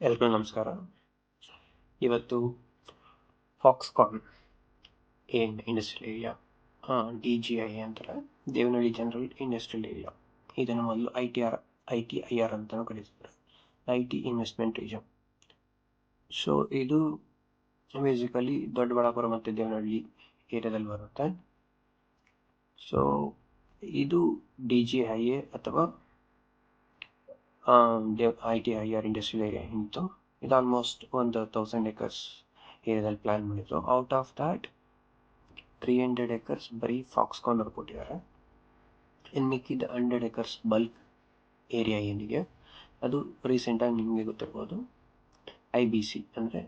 ಎಲ್ರಿಗೂ ನಮಸ್ಕಾರ. ಇವತ್ತು ಫಾಕ್ಸ್ಕಾನ್ ಇಂಡಸ್ಟ್ರಿಯಲ್ ಏರಿಯಾ, DGI ಅಂತಾರೆ, ದೇವನಹಳ್ಳಿ ಜನರಲ್ ಇಂಡಸ್ಟ್ರಿಯಲ್ ಏರಿಯಾ. ಇದನ್ನು ಮೊದಲು ITIR ಅಂತಲೂ ಕರೀತಾರೆ, IT ಇನ್ವೆಸ್ಟ್ಮೆಂಟ್ ರೀಜನ್. ಸೊ ಇದು ಬೇಸಿಕಲಿ ದೊಡ್ಡಬಳ್ಳಾಪುರ ಮತ್ತು ದೇವನಹಳ್ಳಿ ಏರಿಯಾದಲ್ಲಿ ಬರುತ್ತೆ. ಸೊ ಇದು DGIA ಅಥವಾ ITIR ಇಂಡಸ್ಟ್ರಿಯಲ್ ಏರಿಯಾ ಇಂತು. ಇದು ಆಲ್ಮೋಸ್ಟ್ 1,000 acres ಏರಿಯಾದಲ್ಲಿ ಪ್ಲಾನ್ ಮಾಡಿದ್ರು. ಔಟ್ ಆಫ್ ದ್ಯಾಟ್ 300 acres ಬರೀ ಫಾಕ್ಸ್ಕಾನ್ ಅವ್ರು ಕೊಟ್ಟಿದ್ದಾರೆ. ಇನ್ನು ಮಿಕ್ಕಿದ 100 acres ಬಲ್ಕ್ ಏರಿಯಾ ಏನಿದೆ ಅದು ರೀಸೆಂಟಾಗಿ ನಿಮಗೆ ಗೊತ್ತಿರ್ಬೋದು, IBC ಅಂದರೆ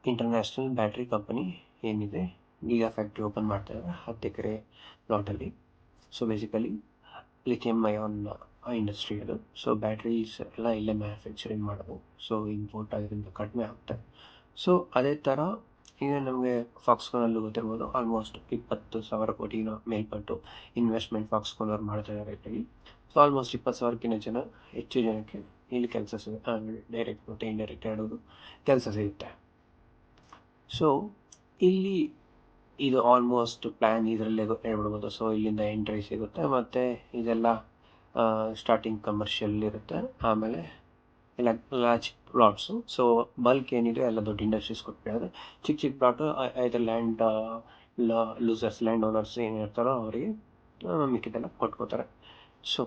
ಇಂಟರ್ನ್ಯಾಷನಲ್ ಬ್ಯಾಟ್ರಿ ಕಂಪನಿ ಏನಿದೆ, ಗೀಗಾ ಫ್ಯಾಕ್ಟ್ರಿ ಓಪನ್ ಮಾಡ್ತಾ ಇದ್ದಾರೆ 10 ಎಕರೆ ಪ್ಲಾಟಲ್ಲಿ. So basically lithium ion industry ಅದು. ಸೊ ಬ್ಯಾಟ್ರೀಸ್ ಎಲ್ಲ ಇಲ್ಲೇ ಮ್ಯಾನುಫ್ಯಾಕ್ಚರಿಂಗ್ ಮಾಡೋದು. ಸೊ ಇಂಪೋರ್ಟ್ ಆಗಿರೋದ್ರಿಂದ ಕಡಿಮೆ ಆಗುತ್ತೆ. ಸೊ ಅದೇ ಥರ ಈಗ ನಮಗೆ ಫಾಕ್ಸ್ಕಾನಲ್ಲೂ ಗೊತ್ತಿರ್ಬೋದು, ಆಲ್ಮೋಸ್ಟ್ 20,000 ಕೋಟಿನ ಮೇಲ್ಪಟ್ಟು ಇನ್ವೆಸ್ಟ್ಮೆಂಟ್ ಫಾಕ್ಸ್ಕಾನ್ ಅವ್ರು ಮಾಡ್ತಾ ಇದ್ದಾರೆ ರೈಟಾಗಿ. ಸೊ ಆಲ್ಮೋಸ್ಟ್ 20,000ಕ್ಕಿಂತ ಹೆಚ್ಚು ಜನಕ್ಕೆ ಇಲ್ಲಿ ಕೆಲಸ ಡೈರೆಕ್ಟ್ ಮತ್ತು ಇಂಡೈರೆಕ್ಟ್ ಎರಡೂ ಕೆಲಸ ಸಿಗುತ್ತೆ. ಸೊ ಇಲ್ಲಿ ಇದು ಆಲ್ಮೋಸ್ಟ್ ಪ್ಲ್ಯಾನ್ ಇದರಲ್ಲೇ ಹೇಳ್ಬಿಡ್ಬೋದು. ಸೊ ಇಲ್ಲಿಂದ ಎಂಟ್ರಿ ಸಿಗುತ್ತೆ ಮತ್ತು ಇದೆಲ್ಲ ಸ್ಟಾರ್ಟಿಂಗ್ ಕಮರ್ಷಿಯಲ್ ಇರುತ್ತೆ, ಆಮೇಲೆ ಎಲ್ಲ ಲಾರ್ಜ್ ಪ್ಲಾಟ್ಸು. ಸೊ ಬಲ್ಕ್ ಏನಿದೆ ಎಲ್ಲ ದೊಡ್ಡ ಇಂಡಸ್ಟ್ರೀಸ್ ಕೊಟ್ಬಿಡೋದು. ಚಿಕ್ಕ ಚಿಕ್ಕ plot either land losers, land owners ಏನಿರ್ತಾರೋ ಅವರಿಗೆ ಮಿಕ್ಕಿದೆಲ್ಲ ಕೊಟ್ಕೋತಾರೆ. ಸೊ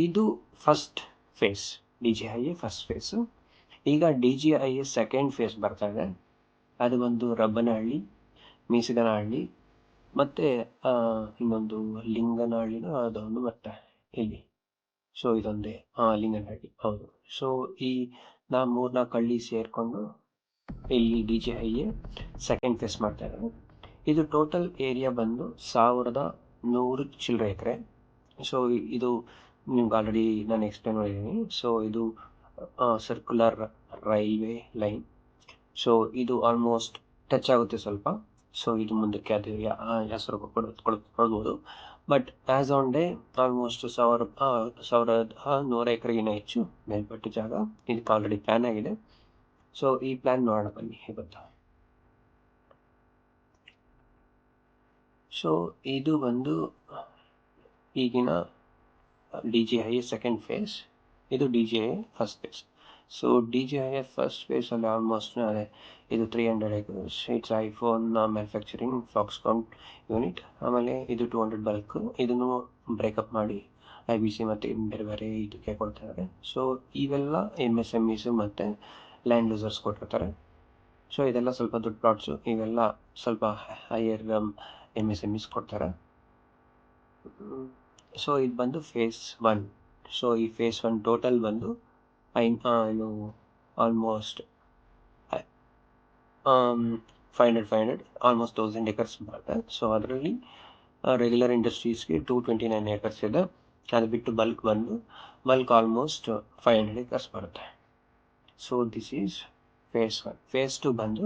ಇದು first phase, DGIA first phase. ಈಗ DGIA ಸೆಕೆಂಡ್ ಫೇಸ್ ಬರ್ತಾ ಇದೆ. ಅದು ಬಂದು ರಬ್ಬನಹಳ್ಳಿ, ಮೀಸಗನಹಳ್ಳಿ ಮತ್ತು ಇನ್ನೊಂದು ಲಿಂಗನಹಳ್ಳಿನೋ ಅದೊಂದು ಬರುತ್ತೆ ಇಲ್ಲಿ. ಸೊ ಇದೊಂದೇ ಲಿಂಗನಹಳ್ಳಿ, ಹೌದು. ಸೊ ಈ 3-4 ಹಳ್ಳಿ ಸೇರಿಕೊಂಡು ಇಲ್ಲಿ DGIA ಸೆಕೆಂಡ್ ಫೇಸ್ ಮಾಡ್ತಾ ಇದ್ದಾರೆ. ಇದು ಟೋಟಲ್ ಏರಿಯಾ ಬಂದು 1,100 ಚಿಲ್ಲರೆ ಎಕರೆ. ಸೊ ಇದು ನಿಮ್ಗೆ ಆಲ್ರೆಡಿ ನಾನು ಎಕ್ಸ್ಪ್ಲೇನ್ ಮಾಡಿದ್ದೀನಿ. ಸೊ ಇದು ಸರ್ಕ್ಯುಲರ್ ರೈಲ್ವೆ ಲೈನ್. ಸೊ ಇದು ಆಲ್ಮೋಸ್ಟ್ ಟಚ್ ಆಗುತ್ತೆ ಸ್ವಲ್ಪ. ಸೊ ಇದು ಮುಂದಕ್ಕೆ ಅದು ಹೆಸರು ಕೊಡ್ಬೋದು. But as on day almost 1,100 ಎಕರೆಗಿನ್ನ ಹೆಚ್ಚು ಮೇಲ್ಪಟ್ಟು ಜಾಗ ಇದಕ್ಕೆ ಆಲ್ರೆಡಿ ಪ್ಲ್ಯಾನ್ ಆಗಿದೆ. ಸೊ ಈ ಪ್ಲ್ಯಾನ್ ನೋಡೋಣ ಬನ್ನಿ ಇವತ್ತು. ಸೊ ಇದು ಬಂದು ಈಗಿನ DGIA ಸೆಕೆಂಡ್ ಫೇಸ್, ಇದು DGIA first phase. So DGIA first ಫೇಸಲ್ಲಿ ಆಲ್ಮೋಸ್ಟ್ ಇದು 300 acres. It's iPhone manufacturing Foxconn unit. ಆಮೇಲೆ ಇದು 200 ಬಲ್ಕ್. ಇದನ್ನು ಬ್ರೇಕಪ್ ಮಾಡಿ IBC ಮತ್ತು ಬೇರೆ ಬೇರೆ ಇದಕ್ಕೆ ಕೊಡ್ತಾರೆ. ಸೊ ಇವೆಲ್ಲ MSMEs ಮತ್ತು ಲ್ಯಾಂಡ್ ಲೂಸರ್ಸ್ ಕೊಟ್ಟಿರ್ತಾರೆ. ಸೊ ಇದೆಲ್ಲ ಸ್ವಲ್ಪ ದೊಡ್ಡ ಪ್ಲಾಟ್ಸು, ಇವೆಲ್ಲ ಸ್ವಲ್ಪ ಹೈಯರ್ MSMEs ಕೊಡ್ತಾರೆ. ಸೊ ಇದು ಬಂದು ಫೇಸ್ 1. ಸೊ ಈ ಫೇಸ್ 1 ಟೋಟಲ್ ಬಂದು ಆಲ್ಮೋಸ್ಟ್ 500 ಆಲ್ಮೋಸ್ಟ್ 1,000 acres ಬರುತ್ತೆ. ಸೊ ಅದರಲ್ಲಿ ರೆಗ್ಯುಲರ್ ಇಂಡಸ್ಟ್ರೀಸ್ಗೆ 229 acres ಇದೆ. ಅದು ಬಿಟ್ಟು ಬಲ್ಕ್ ಆಲ್ಮೋಸ್ಟ್ 500 acres ಬರುತ್ತೆ. So this is phase 1. Phase 2 ಬಂದು,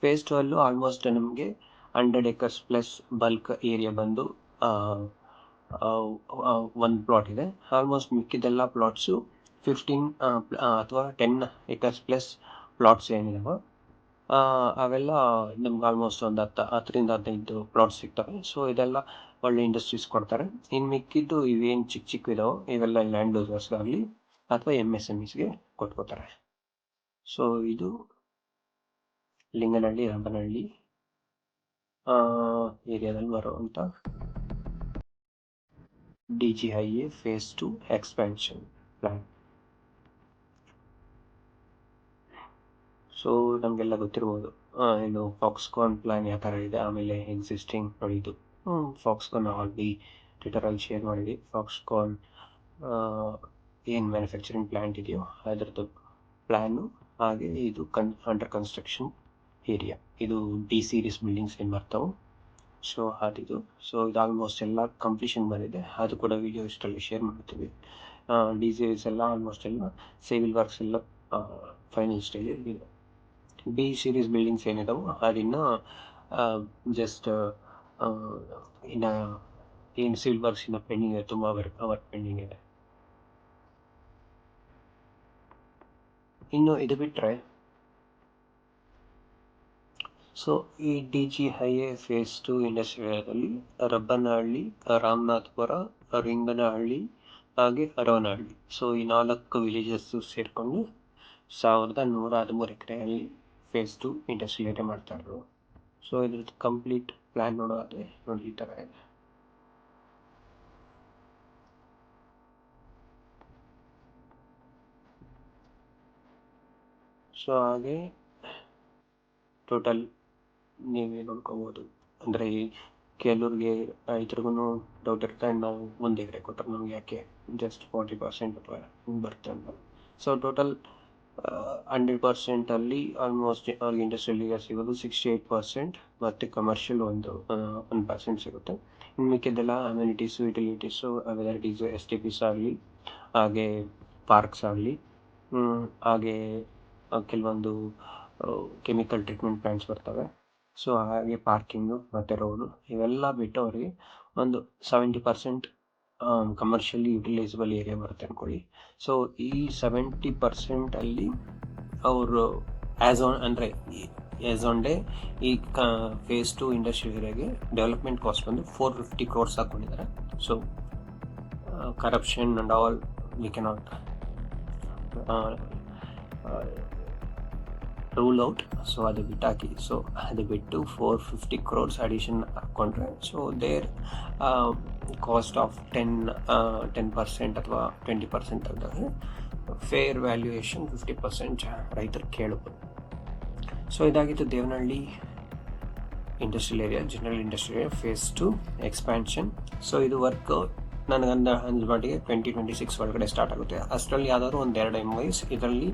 ಫೇಸ್ 2 ಅಲ್ಲೂ ಆಲ್ಮೋಸ್ಟ್ ನಮಗೆ 100 acres ಪ್ಲಸ್ ಬಲ್ಕ್ ಏರಿಯಾ ಬಂದು ಒಂದು ಪ್ಲಾಟ್ ಇದೆ. ಆಲ್ಮೋಸ್ಟ್ ಮಿಕ್ಕಿದೆಲ್ಲ ಪ್ಲಾಟ್ಸು 15 ಅಥವಾ 10 acres ಪ್ಲಸ್ ಪ್ಲಾಟ್ಸ್ ಏನಿದಾವೆ ಅವೆಲ್ಲ ನಮ್ಗೆ ಆಲ್ಮೋಸ್ಟ್ ಒಂದು 10-15 ಪ್ಲಾಟ್ಸ್ ಸಿಗ್ತವೆ. ಸೊ ಇದೆಲ್ಲ ಒಳ್ಳೆ ಇಂಡಸ್ಟ್ರೀಸ್ ಕೊಡ್ತಾರೆ. ಇನ್ನು ಮಿಕ್ಕಿದ್ದು ಇವೇನು ಚಿಕ್ಕ ಇದಾವೆ ಇವೆಲ್ಲ ಲ್ಯಾಂಡ್ ಲೂಸರ್ಸ್ಗಾಗಲಿ ಅಥವಾ MSMEಸ್ಗೆ ಕೊಟ್ಕೋತಾರೆ. ಸೊ ಇದು ಲಿಂಗನಹಳ್ಳಿ, ರಬ್ಬನಹಳ್ಳಿ ಏರಿಯಾದಲ್ಲಿ ಬರುವಂಥ DGIA phase 2 expansion plan. So ನಮಗೆಲ್ಲ ಗೊತ್ತಿರ್ಬೋದು ಇದು ಫಾಕ್ಸ್ಕಾನ್ ಪ್ಲ್ಯಾನ್ ಯಾವ ಥರ ಇದೆ. ಆಮೇಲೆ ಎಕ್ಸಿಸ್ಟಿಂಗ್ ನೋಡಿದ್ದು ಫಾಕ್ಸ್ಕಾನ್ ಆಲ್ರೆಡಿ ಟ್ವಿಟರಲ್ಲಿ ಶೇರ್ ಮಾಡಿದ್ವಿ. ಫಾಕ್ಸ್ಕಾನ್ ಏನು ಮ್ಯಾನುಫ್ಯಾಕ್ಚರಿಂಗ್ ಪ್ಲ್ಯಾಂಟ್ ಇದೆಯೋ ಅದರದ್ದು ಪ್ಲ್ಯಾನು, ಹಾಗೆ ಇದು ಅಂಡರ್ ಕನ್ಸ್ಟ್ರಕ್ಷನ್ ಏರಿಯಾ. ಇದು D ಸೀರೀಸ್ ಬಿಲ್ಡಿಂಗ್ಸ್ ಏನು ಬರ್ತಾವೆ, ಸೊ ಅದಿದು. ಸೊ ಇದು ಆಲ್ಮೋಸ್ಟ್ ಎಲ್ಲ ಕಂಪ್ಲೀಷನ್ ಬಂದಿದೆ. ಅದು ಕೂಡ ವಿಡಿಯೋ ಇಷ್ಟರಲ್ಲಿ ಶೇರ್ ಮಾಡ್ತೀವಿ. D ಸೀರೀಸ್ ಎಲ್ಲ ಆಲ್ಮೋಸ್ಟ್ ಎಲ್ಲ ಸಿವಿಲ್ ವರ್ಕ್ಸ್ ಎಲ್ಲ ಫೈನಲ್ ಸ್ಟೇಜಲ್ಲಿ ಇದೆ. B ಸೀರೀಸ್ ಬಿಲ್ಡಿಂಗ್ಸ್ ಏನಿದಾವೆ ಅದಿನ್ನು ಜಸ್ಟ್ ಇನ್ನು ಏನು ಸಿವಿಲ್ ವರ್ಕ್ಸ್ ಇನ್ನು ಪೆಂಡಿಂಗ್ ಇದೆ, ತುಂಬ ವರ್ಕ್ ಪೆಂಡಿಂಗ್ ಇದೆ. ಇನ್ನು ಇದು ಬಿಟ್ಟರೆ ಸೊ ಈ DG ಫೇಸ್ 2 ಇಂಡಸ್ಟ್ರಿಯಲ್ ಏರಿಯಾದಲ್ಲಿ ರಬ್ಬನಹಳ್ಳಿ, ರಾಮನಾಥಪುರ, ರಿಂಗನಹಳ್ಳಿ ಹಾಗೆ ಹರವನಹಳ್ಳಿ, ಸೊ ಈ 4 ವಿಲೇಜಸ್ ಸೇರಿಕೊಂಡು 1113 ಎಕರೆಯಲ್ಲಿ ಫೇಸ್ 2 ಇಂಡಸ್ಟ್ರಿಯಲ್ ಏರಿಯಾ ಮಾಡ್ತಾ ಇದ್ರು. ಸೊ ಇದ್ರದ್ದು ಕಂಪ್ಲೀಟ್ ಪ್ಲ್ಯಾನ್ ನೋಡೋದಾದ್ರೆ ನೋಡಿ ಈ ಥರ ಇದೆ. ಸೊ ಹಾಗೆ ಟೋಟಲ್ ನೀವೇ ನೋಡ್ಕೋಬೋದು. ಅಂದರೆ ಕೆಲವ್ರಿಗೆ ರೈತರಿಗೂ ಡೌಟ್ ಇರುತ್ತೆ, ನಾವು 1 ಎಕರೆ ಕೊಟ್ಟರೆ ನಮ್ಗೆ ಯಾಕೆ ಜಸ್ಟ್ 40% ಅಥವಾ ಬರುತ್ತೆ ಅಂತ. ಸೊ ಟೋಟಲ್ 100% ಅಲ್ಲಿ ಆಲ್ಮೋಸ್ಟ್ ಅವ್ರಿಗೆ ಇಂಡಸ್ಟ್ರಿಯಲ್ ಏರಿಯಾ ಸಿಗೋದು 68%, ಮತ್ತು ಕಮರ್ಷಿಯಲ್ 1% ಸಿಗುತ್ತೆ. ಇನ್ನು ಮಿಕ್ಕಿದ್ದೆಲ್ಲ ಅಮ್ಯುನಿಟೀಸು, ಯುಟಿಲಿಟೀಸು, ವೆದರ್ STPs ಆಗಲಿ, ಹಾಗೆ ಪಾರ್ಕ್ಸ್ ಆಗಲಿ, ಹಾಗೆ ಕೆಲವೊಂದು ಕೆಮಿಕಲ್ ಟ್ರೀಟ್ಮೆಂಟ್ ಪ್ಲಾಂಟ್ಸ್ ಬರ್ತವೆ. ಸೊ ಹಾಗೆ ಪಾರ್ಕಿಂಗು ಮತ್ತು ರೋಡು ಇವೆಲ್ಲ ಬಿಟ್ಟು ಅವರಿಗೆ ಒಂದು 70% ಕಮರ್ಷಿಯಲಿ ಯುಟಿಲೈಸಬಲ್ ಏರಿಯಾ ಬರುತ್ತೆ ಅಂದ್ಕೊಳ್ಳಿ. ಸೊ ಈ 70% ಅಲ್ಲಿ ಅವರು ಆ್ಯಸ್ ಆನ್ ಡೇ ಈ ಫೇಸ್ 2 ಇಂಡಸ್ಟ್ರಿಯಲ್ ಏರಿಯಾಗೆ ಡೆವಲಪ್ಮೆಂಟ್ ಕಾಸ್ಟ್ ಬಂದು 450 crores ಹಾಕ್ಕೊಂಡಿದ್ದಾರೆ. So corruption and all we cannot rule out. So ಅದು ಬಿಟ್ಟಾಕಿ, ಸೊ ಅದು ಬಿಟ್ಟು 450 crores ಅಡಿಷನ್ ಹಾಕ್ಕೊಂಡ್ರೆ, ಸೊ ದೇರ್ ಕಾಸ್ಟ್ ಆಫ್ 10% ಅಥವಾ 20% ತೆಗೆದಾಗ ಫೇರ್ ವ್ಯಾಲ್ಯೂಯೇಷನ್ 50% ರೈತರು ಕೇಳಬಹುದು. ಸೊ ಇದಾಗಿತ್ತು Devanahalli industrial area, general industrial area phase 2 expansion. So ಇದು ವರ್ಕ್ ನನಗೆ ಮಟ್ಟಿಗೆ 2026 ಒಳಗಡೆ ಸ್ಟಾರ್ಟ್ ಆಗುತ್ತೆ. ಅಷ್ಟರಲ್ಲಿ ಯಾವ್ದಾದ್ರು 1-2 MOUs ಇದರಲ್ಲಿ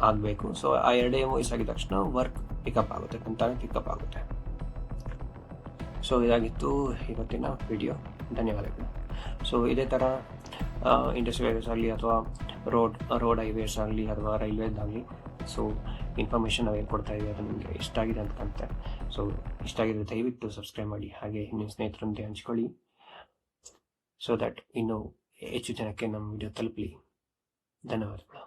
ಆಗಬೇಕು. ಸೊ ಆ 2 MOUs ಆಗಿದ ತಕ್ಷಣ ವರ್ಕ್ ಪಿಕಪ್ ಆಗುತ್ತೆ. ಸೊ ಇದಾಗಿತ್ತು ಇವತ್ತಿನ ವಿಡಿಯೋ. ಧನ್ಯವಾದಗಳು. ಸೊ ಇದೇ ಥರ ಇಂಡಸ್ಟ್ರಿಯಲ್ ಏರಿಯಾಸ್ ಆಗಲಿ ಅಥವಾ ರೋಡ್ ಹೈವೇಸ್ ಆಗಲಿ ಅಥವಾ ರೈಲ್ವೇದಾಗಲಿ, ಸೊ ಇನ್ಫಾರ್ಮೇಷನ್ ನಾವೇನು ಕೊಡ್ತಾ ಇದ್ದೀವಿ ಅದು ನಿಮಗೆ ಇಷ್ಟ ಆಗಿದೆ ಅಂತ ಕಾಣುತ್ತೆ. ಸೊ ಇಷ್ಟ ಆಗಿದ್ರೆ ದಯವಿಟ್ಟು ಸಬ್ಸ್ಕ್ರೈಬ್ ಮಾಡಿ, ಹಾಗೆ ನಿಮ್ಮ ಸ್ನೇಹಿತರೊಂದಿಗೆ ಹಂಚ್ಕೊಳ್ಳಿ, ಸೊ ದಟ್ ಇನ್ನೂ ಹೆಚ್ಚು ಜನಕ್ಕೆ ನಮ್ಮ ವಿಡಿಯೋ ತಲುಪಲಿ. ಧನ್ಯವಾದಗಳು.